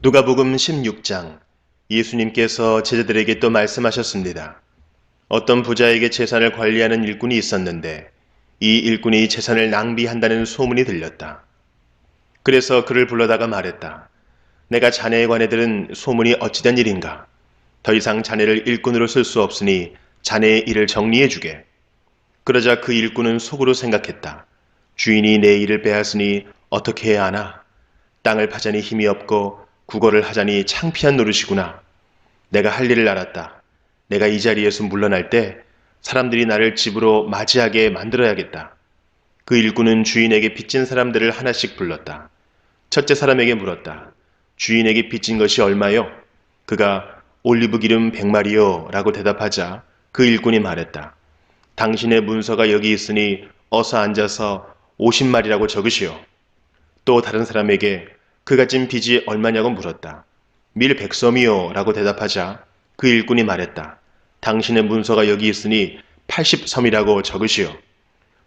누가복음 16장. 예수님께서 제자들에게 또 말씀하셨습니다. 어떤 부자에게 재산을 관리하는 일꾼이 있었는데 이 일꾼이 재산을 낭비한다는 소문이 들렸다. 그래서 그를 불러다가 말했다. 내가 자네에 관해 들은 소문이 어찌된 일인가? 더 이상 자네를 일꾼으로 쓸 수 없으니 자네의 일을 정리해 주게. 그러자 그 일꾼은 속으로 생각했다. 주인이 내 일을 빼앗으니 어떻게 해야 하나? 땅을 파자니 힘이 없고 국어를 하자니 창피한 노릇이구나. 내가 할 일을 알았다. 내가 이 자리에서 물러날 때 사람들이 나를 집으로 맞이하게 만들어야겠다. 그 일꾼은 주인에게 빚진 사람들을 하나씩 불렀다. 첫째 사람에게 물었다. 주인에게 빚진 것이 얼마요? 그가 올리브 기름 100마리요 라고 대답하자 그 일꾼이 말했다. 당신의 문서가 여기 있으니 어서 앉아서 50마리라고 적으시오. 또 다른 사람에게 그가 진 빚이 얼마냐고 물었다. 밀 100섬이요 라고 대답하자 그 일꾼이 말했다. 당신의 문서가 여기 있으니 80섬이라고 적으시오.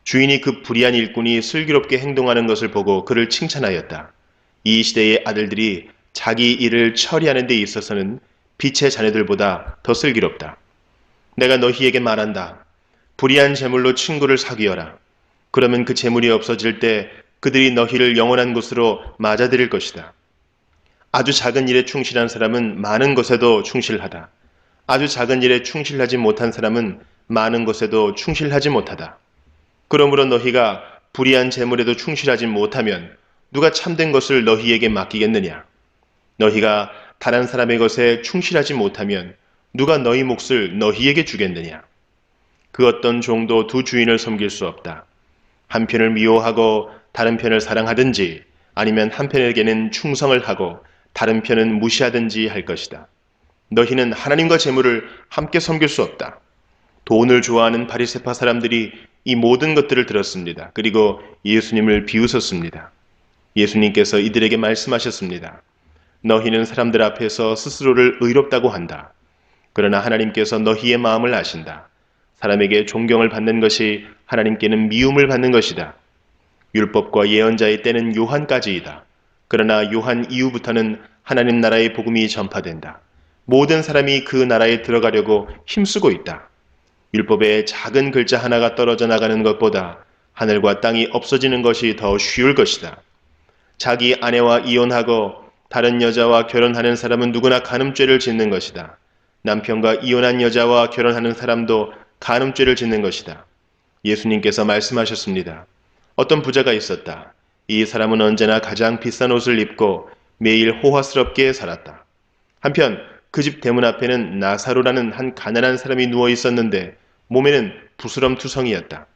주인이 그 불의한 일꾼이 슬기롭게 행동하는 것을 보고 그를 칭찬하였다. 이 시대의 아들들이 자기 일을 처리하는 데 있어서는 빛의 자녀들보다 더 슬기롭다. 내가 너희에게 말한다. 불의한 재물로 친구를 사귀어라. 그러면 그 재물이 없어질 때 그들이 너희를 영원한 곳으로 맞아들일 것이다. 아주 작은 일에 충실한 사람은 많은 것에도 충실하다. 아주 작은 일에 충실하지 못한 사람은 많은 것에도 충실하지 못하다. 그러므로 너희가 불의한 재물에도 충실하지 못하면 누가 참된 것을 너희에게 맡기겠느냐? 너희가 다른 사람의 것에 충실하지 못하면 누가 너희 몫을 너희에게 주겠느냐? 그 어떤 종도 두 주인을 섬길 수 없다. 한 편을 미워하고 다른 편을 사랑하든지 아니면 한 편에게는 충성을 하고 다른 편은 무시하든지 할 것이다. 너희는 하나님과 재물을 함께 섬길 수 없다. 돈을 좋아하는 바리새파 사람들이 이 모든 것들을 들었습니다. 그리고 예수님을 비웃었습니다. 예수님께서 이들에게 말씀하셨습니다. 너희는 사람들 앞에서 스스로를 의롭다고 한다. 그러나 하나님께서 너희의 마음을 아신다. 사람에게 존경을 받는 것이 하나님께는 미움을 받는 것이다. 율법과 예언자의 때는 요한까지이다. 그러나 요한 이후부터는 하나님 나라의 복음이 전파된다. 모든 사람이 그 나라에 들어가려고 힘쓰고 있다. 율법의 작은 글자 하나가 떨어져 나가는 것보다 하늘과 땅이 없어지는 것이 더 쉬울 것이다. 자기 아내와 이혼하고 다른 여자와 결혼하는 사람은 누구나 간음죄를 짓는 것이다. 남편과 이혼한 여자와 결혼하는 사람도 간음죄를 짓는 것이다. 예수님께서 말씀하셨습니다. 어떤 부자가 있었다. 이 사람은 언제나 가장 비싼 옷을 입고 매일 호화스럽게 살았다. 한편 그 집 대문 앞에는 나사로라는 한 가난한 사람이 누워 있었는데 몸에는 부스럼투성이었다.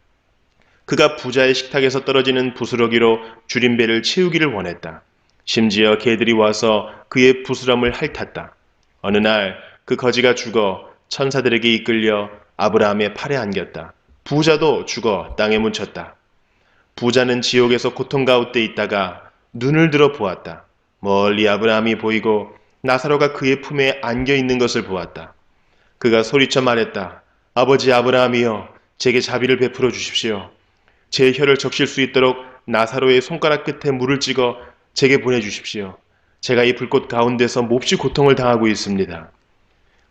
그가 부자의 식탁에서 떨어지는 부스러기로 줄임배를 채우기를 원했다. 심지어 개들이 와서 그의 부스럼을 핥았다. 어느 날 그 거지가 죽어 천사들에게 이끌려 아브라함의 팔에 안겼다. 부자도 죽어 땅에 묻혔다. 부자는 지옥에서 고통 가운데 있다가 눈을 들어 보았다. 멀리 아브라함이 보이고 나사로가 그의 품에 안겨 있는 것을 보았다. 그가 소리쳐 말했다. 아버지 아브라함이여, 제게 자비를 베풀어 주십시오. 제 혀를 적실 수 있도록 나사로의 손가락 끝에 물을 찍어 제게 보내주십시오. 제가 이 불꽃 가운데서 몹시 고통을 당하고 있습니다.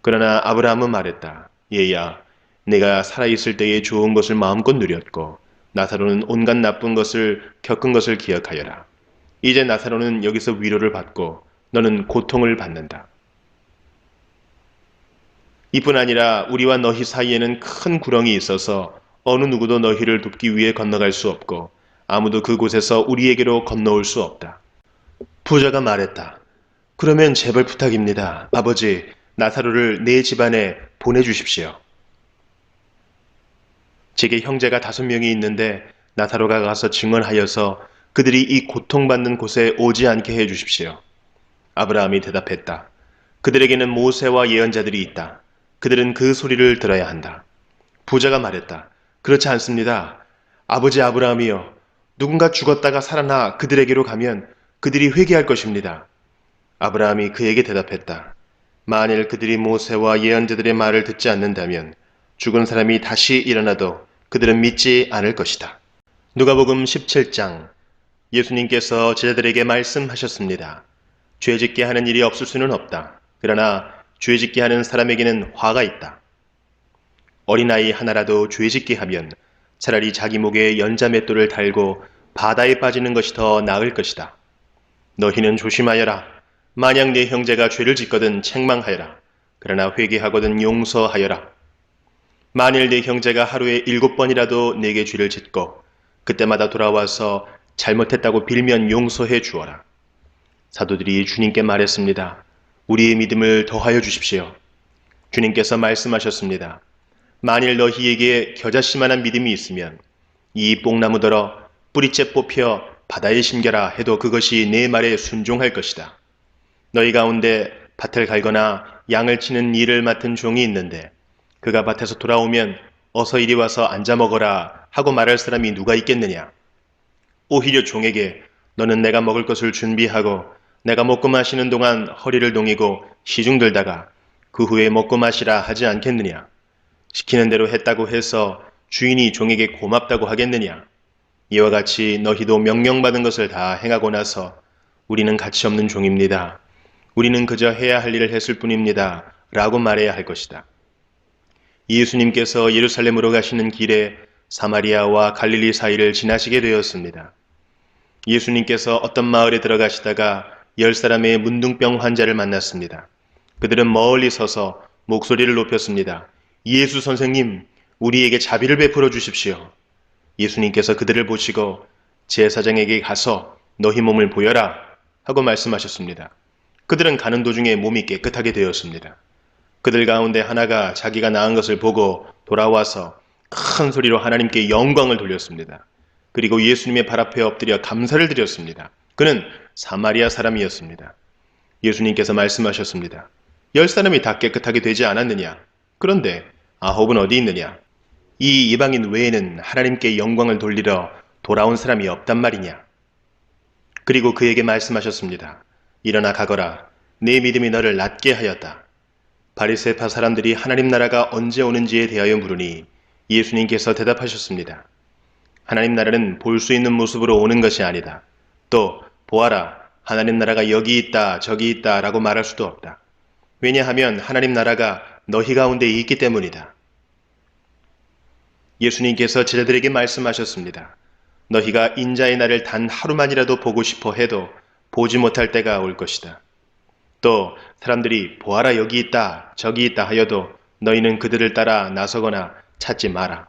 그러나 아브라함은 말했다. 얘야, 내가 살아있을 때의 좋은 것을 마음껏 누렸고 나사로는 온갖 나쁜 것을 겪은 것을 기억하여라. 이제 나사로는 여기서 위로를 받고 너는 고통을 받는다. 이뿐 아니라 우리와 너희 사이에는 큰 구렁이 있어서 어느 누구도 너희를 돕기 위해 건너갈 수 없고 아무도 그곳에서 우리에게로 건너올 수 없다. 부자가 말했다. 그러면 제발 부탁입니다. 아버지, 나사로를 내 집안에 보내주십시오. 제게 형제가 5명이 있는데 나사로가 가서 증언하여서 그들이 이 고통받는 곳에 오지 않게 해 주십시오. 아브라함이 대답했다. 그들에게는 모세와 예언자들이 있다. 그들은 그 소리를 들어야 한다. 부자가 말했다. 그렇지 않습니다. 아버지 아브라함이여, 누군가 죽었다가 살아나 그들에게로 가면 그들이 회개할 것입니다. 아브라함이 그에게 대답했다. 만일 그들이 모세와 예언자들의 말을 듣지 않는다면 죽은 사람이 다시 일어나도 그들은 믿지 않을 것이다. 누가복음 17장. 예수님께서 제자들에게 말씀하셨습니다. 죄짓게 하는 일이 없을 수는 없다. 그러나 죄짓게 하는 사람에게는 화가 있다. 어린아이 하나라도 죄짓게 하면 차라리 자기 목에 연자맷돌을 달고 바다에 빠지는 것이 더 나을 것이다. 너희는 조심하여라. 만약 네 형제가 죄를 짓거든 책망하여라. 그러나 회개하거든 용서하여라. 만일 네 형제가 하루에 7번이라도 네게 죄를 짓고 그때마다 돌아와서 잘못했다고 빌면 용서해 주어라. 사도들이 주님께 말했습니다. 우리의 믿음을 더하여 주십시오. 주님께서 말씀하셨습니다. 만일 너희에게 겨자씨만한 믿음이 있으면 이 뽕나무더러 뿌리째 뽑혀 바다에 심겨라 해도 그것이 내 말에 순종할 것이다. 너희 가운데 밭을 갈거나 양을 치는 일을 맡은 종이 있는데 그가 밭에서 돌아오면 어서 이리 와서 앉아 먹어라 하고 말할 사람이 누가 있겠느냐. 오히려 종에게 너는 내가 먹을 것을 준비하고 내가 먹고 마시는 동안 허리를 동이고 시중 들다가 그 후에 먹고 마시라 하지 않겠느냐. 시키는 대로 했다고 해서 주인이 종에게 고맙다고 하겠느냐. 이와 같이 너희도 명령받은 것을 다 행하고 나서 우리는 가치 없는 종입니다. 우리는 그저 해야 할 일을 했을 뿐입니다. 라고 말해야 할 것이다. 예수님께서 예루살렘으로 가시는 길에 사마리아와 갈릴리 사이를 지나시게 되었습니다. 예수님께서 어떤 마을에 들어가시다가 10사람의 문둥병 환자를 만났습니다. 그들은 멀리 서서 목소리를 높였습니다. 예수 선생님, 우리에게 자비를 베풀어 주십시오. 예수님께서 그들을 보시고 제사장에게 가서 너희 몸을 보여라 하고 말씀하셨습니다. 그들은 가는 도중에 몸이 깨끗하게 되었습니다. 그들 가운데 하나가 자기가 나은 것을 보고 돌아와서 큰 소리로 하나님께 영광을 돌렸습니다. 그리고 예수님의 발 앞에 엎드려 감사를 드렸습니다. 그는 사마리아 사람이었습니다. 예수님께서 말씀하셨습니다. 10사람이 다 깨끗하게 되지 않았느냐? 그런데 9은 어디 있느냐? 이 이방인 외에는 하나님께 영광을 돌리러 돌아온 사람이 없단 말이냐? 그리고 그에게 말씀하셨습니다. 일어나 가거라. 네 믿음이 너를 낫게 하였다. 바리새파 사람들이 하나님 나라가 언제 오는지에 대하여 물으니 예수님께서 대답하셨습니다. 하나님 나라는 볼 수 있는 모습으로 오는 것이 아니다. 또 보아라, 하나님 나라가 여기 있다, 저기 있다 라고 말할 수도 없다. 왜냐하면 하나님 나라가 너희 가운데 있기 때문이다. 예수님께서 제자들에게 말씀하셨습니다. 너희가 인자의 날을 단 하루만이라도 보고 싶어 해도 보지 못할 때가 올 것이다. 또 사람들이 보아라 여기 있다 저기 있다 하여도 너희는 그들을 따라 나서거나 찾지 마라.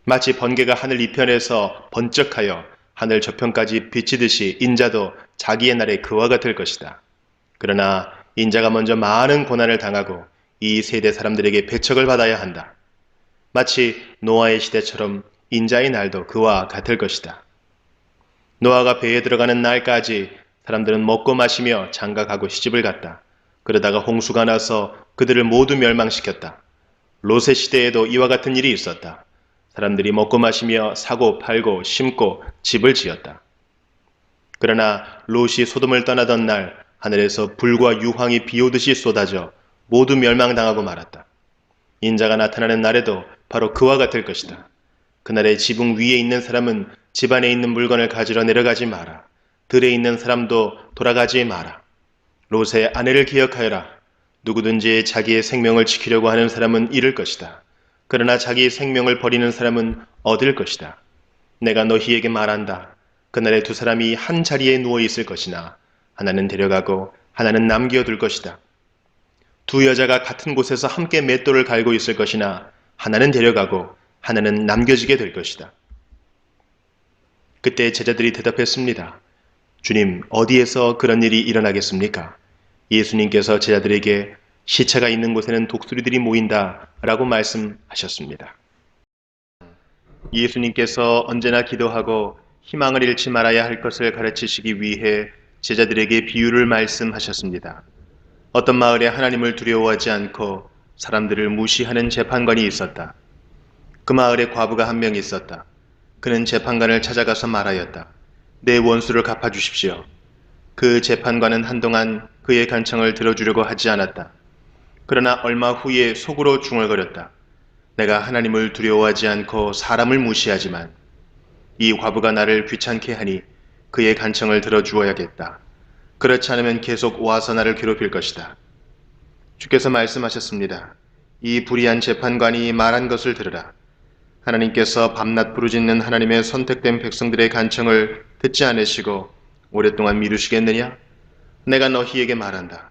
마치 번개가 하늘 이편에서 번쩍하여 하늘 저편까지 비치듯이 인자도 자기의 날에 그와 같을 것이다. 그러나 인자가 먼저 많은 고난을 당하고 이 세대 사람들에게 배척을 받아야 한다. 마치 노아의 시대처럼 인자의 날도 그와 같을 것이다. 노아가 배에 들어가는 날까지 사람들은 먹고 마시며 장가가고 시집을 갔다. 그러다가 홍수가 나서 그들을 모두 멸망시켰다. 롯의 시대에도 이와 같은 일이 있었다. 사람들이 먹고 마시며 사고 팔고 심고 집을 지었다. 그러나 롯이 소돔을 떠나던 날 하늘에서 불과 유황이 비오듯이 쏟아져 모두 멸망당하고 말았다. 인자가 나타나는 날에도 바로 그와 같을 것이다. 그날에 지붕 위에 있는 사람은 집안에 있는 물건을 가지러 내려가지 마라. 들에 있는 사람도 돌아가지 마라. 롯의 아내를 기억하여라. 누구든지 자기의 생명을 지키려고 하는 사람은 잃을 것이다. 그러나 자기의 생명을 버리는 사람은 얻을 것이다. 내가 너희에게 말한다. 그날에 두 사람이 한 자리에 누워 있을 것이나 하나는 데려가고 하나는 남겨둘 것이다. 두 여자가 같은 곳에서 함께 맷돌을 갈고 있을 것이나 하나는 데려가고 하나는 남겨지게 될 것이다. 그때 제자들이 대답했습니다. 주님, 어디에서 그런 일이 일어나겠습니까? 예수님께서 제자들에게 시체가 있는 곳에는 독수리들이 모인다 라고 말씀하셨습니다. 예수님께서 언제나 기도하고 희망을 잃지 말아야 할 것을 가르치시기 위해 제자들에게 비유를 말씀하셨습니다. 어떤 마을에 하나님을 두려워하지 않고 사람들을 무시하는 재판관이 있었다. 그 마을에 과부가 한 명 있었다. 그는 재판관을 찾아가서 말하였다. 내 원수를 갚아주십시오. 그 재판관은 한동안 그의 간청을 들어주려고 하지 않았다. 그러나 얼마 후에 속으로 중얼거렸다. 내가 하나님을 두려워하지 않고 사람을 무시하지만 이 과부가 나를 귀찮게 하니 그의 간청을 들어주어야겠다. 그렇지 않으면 계속 와서 나를 괴롭힐 것이다. 주께서 말씀하셨습니다. 이 불의한 재판관이 말한 것을 들으라. 하나님께서 밤낮 부르짖는 하나님의 선택된 백성들의 간청을 듣지 않으시고 오랫동안 미루시겠느냐? 내가 너희에게 말한다.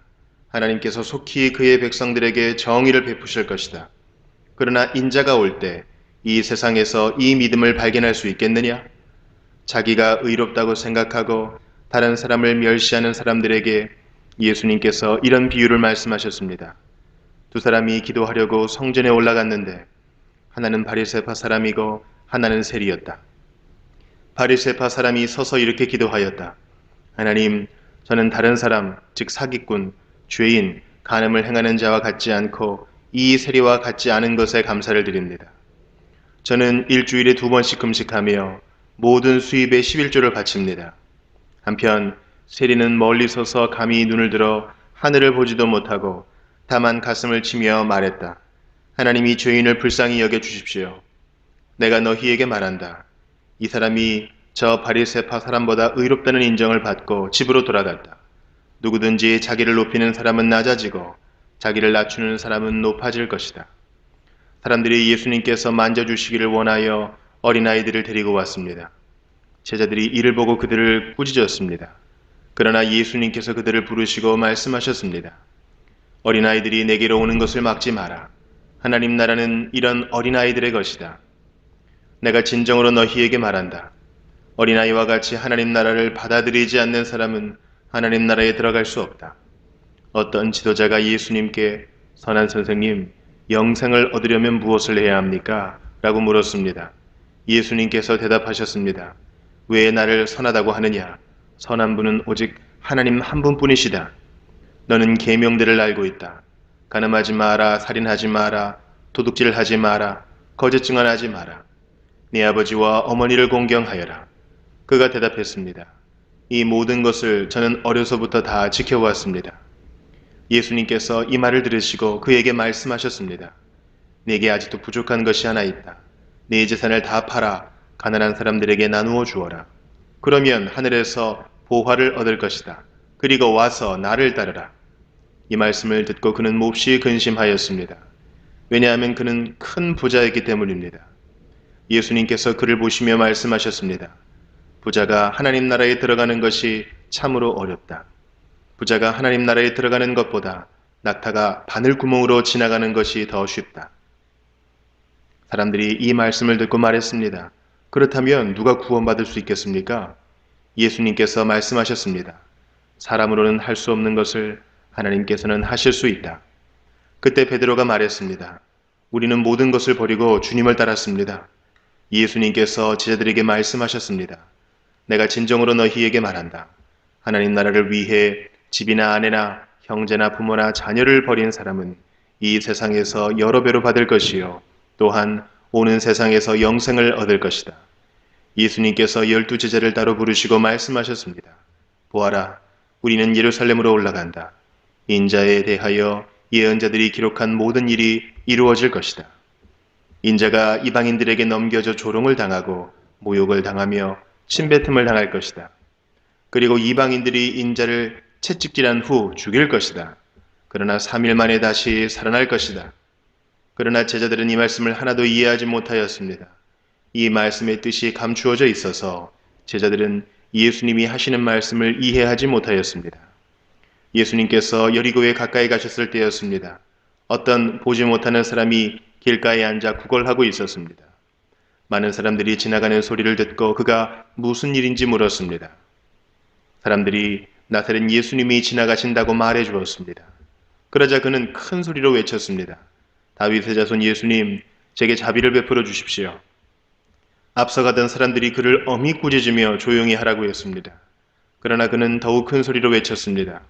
하나님께서 속히 그의 백성들에게 정의를 베푸실 것이다. 그러나 인자가 올 때 이 세상에서 이 믿음을 발견할 수 있겠느냐? 자기가 의롭다고 생각하고 다른 사람을 멸시하는 사람들에게 예수님께서 이런 비유를 말씀하셨습니다. 두 사람이 기도하려고 성전에 올라갔는데 하나는 바리새파 사람이고 하나는 세리였다. 바리새파 사람이 서서 이렇게 기도하였다. 하나님, 저는 다른 사람, 즉 사기꾼, 죄인, 간음을 행하는 자와 같지 않고 이 세리와 같지 않은 것에 감사를 드립니다. 저는 일주일에 2번씩 금식하며 모든 수입의 11조를 바칩니다. 한편 세리는 멀리 서서 감히 눈을 들어 하늘을 보지도 못하고 다만 가슴을 치며 말했다. 하나님이 죄인을 불쌍히 여겨 주십시오. 내가 너희에게 말한다. 이 사람이 저 바리새파 사람보다 의롭다는 인정을 받고 집으로 돌아갔다. 누구든지 자기를 높이는 사람은 낮아지고 자기를 낮추는 사람은 높아질 것이다. 사람들이 예수님께서 만져주시기를 원하여 어린아이들을 데리고 왔습니다. 제자들이 이를 보고 그들을 꾸짖었습니다. 그러나 예수님께서 그들을 부르시고 말씀하셨습니다. 어린아이들이 내게로 오는 것을 막지 마라. 하나님 나라는 이런 어린아이들의 것이다. 내가 진정으로 너희에게 말한다. 어린아이와 같이 하나님 나라를 받아들이지 않는 사람은 하나님 나라에 들어갈 수 없다. 어떤 지도자가 예수님께 선한 선생님, 영생을 얻으려면 무엇을 해야 합니까? 라고 물었습니다. 예수님께서 대답하셨습니다. 왜 나를 선하다고 하느냐? 선한 분은 오직 하나님 한 분뿐이시다. 너는 계명들을 알고 있다. 간음하지 마라, 살인하지 마라, 도둑질하지 마라, 거짓 증언하지 마라. 네 아버지와 어머니를 공경하여라. 그가 대답했습니다. 이 모든 것을 저는 어려서부터 다 지켜왔습니다. 예수님께서 이 말을 들으시고 그에게 말씀하셨습니다. 네게 아직도 부족한 것이 하나 있다. 네 재산을 다 팔아 가난한 사람들에게 나누어 주어라. 그러면 하늘에서 보화를 얻을 것이다. 그리고 와서 나를 따르라. 이 말씀을 듣고 그는 몹시 근심하였습니다. 왜냐하면 그는 큰 부자였기 때문입니다. 예수님께서 그를 보시며 말씀하셨습니다. 부자가 하나님 나라에 들어가는 것이 참으로 어렵다. 부자가 하나님 나라에 들어가는 것보다 낙타가 바늘구멍으로 지나가는 것이 더 쉽다. 사람들이 이 말씀을 듣고 말했습니다. 그렇다면 누가 구원받을 수 있겠습니까? 예수님께서 말씀하셨습니다. 사람으로는 할 수 없는 것을 하나님께서는 하실 수 있다. 그때 베드로가 말했습니다. 우리는 모든 것을 버리고 주님을 따랐습니다. 예수님께서 제자들에게 말씀하셨습니다. 내가 진정으로 너희에게 말한다. 하나님 나라를 위해 집이나 아내나 형제나 부모나 자녀를 버린 사람은 이 세상에서 여러 배로 받을 것이요. 또한 오는 세상에서 영생을 얻을 것이다. 예수님께서 12제자를 따로 부르시고 말씀하셨습니다. 보아라, 우리는 예루살렘으로 올라간다. 인자에 대하여 예언자들이 기록한 모든 일이 이루어질 것이다. 인자가 이방인들에게 넘겨져 조롱을 당하고 모욕을 당하며 침뱉음을 당할 것이다. 그리고 이방인들이 인자를 채찍질한 후 죽일 것이다. 그러나 3일 만에 다시 살아날 것이다. 그러나 제자들은 이 말씀을 하나도 이해하지 못하였습니다. 이 말씀의 뜻이 감추어져 있어서 제자들은 예수님이 하시는 말씀을 이해하지 못하였습니다. 예수님께서 여리고에 가까이 가셨을 때였습니다. 어떤 보지 못하는 사람이 길가에 앉아 구걸하고 있었습니다. 많은 사람들이 지나가는 소리를 듣고 그가 무슨 일인지 물었습니다. 사람들이 나사렛 예수님이 지나가신다고 말해 주었습니다. 그러자 그는 큰 소리로 외쳤습니다. 다윗의 자손 예수님, 제게 자비를 베풀어 주십시오. 앞서가던 사람들이 그를 엄히 꾸짖으며 조용히 하라고 했습니다. 그러나 그는 더욱 큰 소리로 외쳤습니다.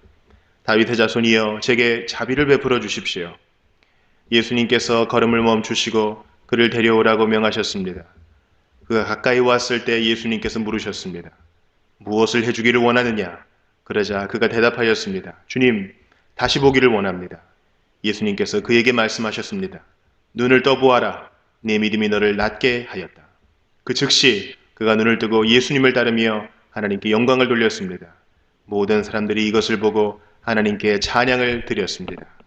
다윗의 자손이여, 제게 자비를 베풀어 주십시오. 예수님께서 걸음을 멈추시고 그를 데려오라고 명하셨습니다. 그가 가까이 왔을 때 예수님께서 물으셨습니다. 무엇을 해주기를 원하느냐? 그러자 그가 대답하였습니다. 주님, 다시 보기를 원합니다. 예수님께서 그에게 말씀하셨습니다. 눈을 떠보아라. 네 믿음이 너를 낫게 하였다. 그 즉시 그가 눈을 뜨고 예수님을 따르며 하나님께 영광을 돌렸습니다. 모든 사람들이 이것을 보고 하나님께 찬양을 드렸습니다.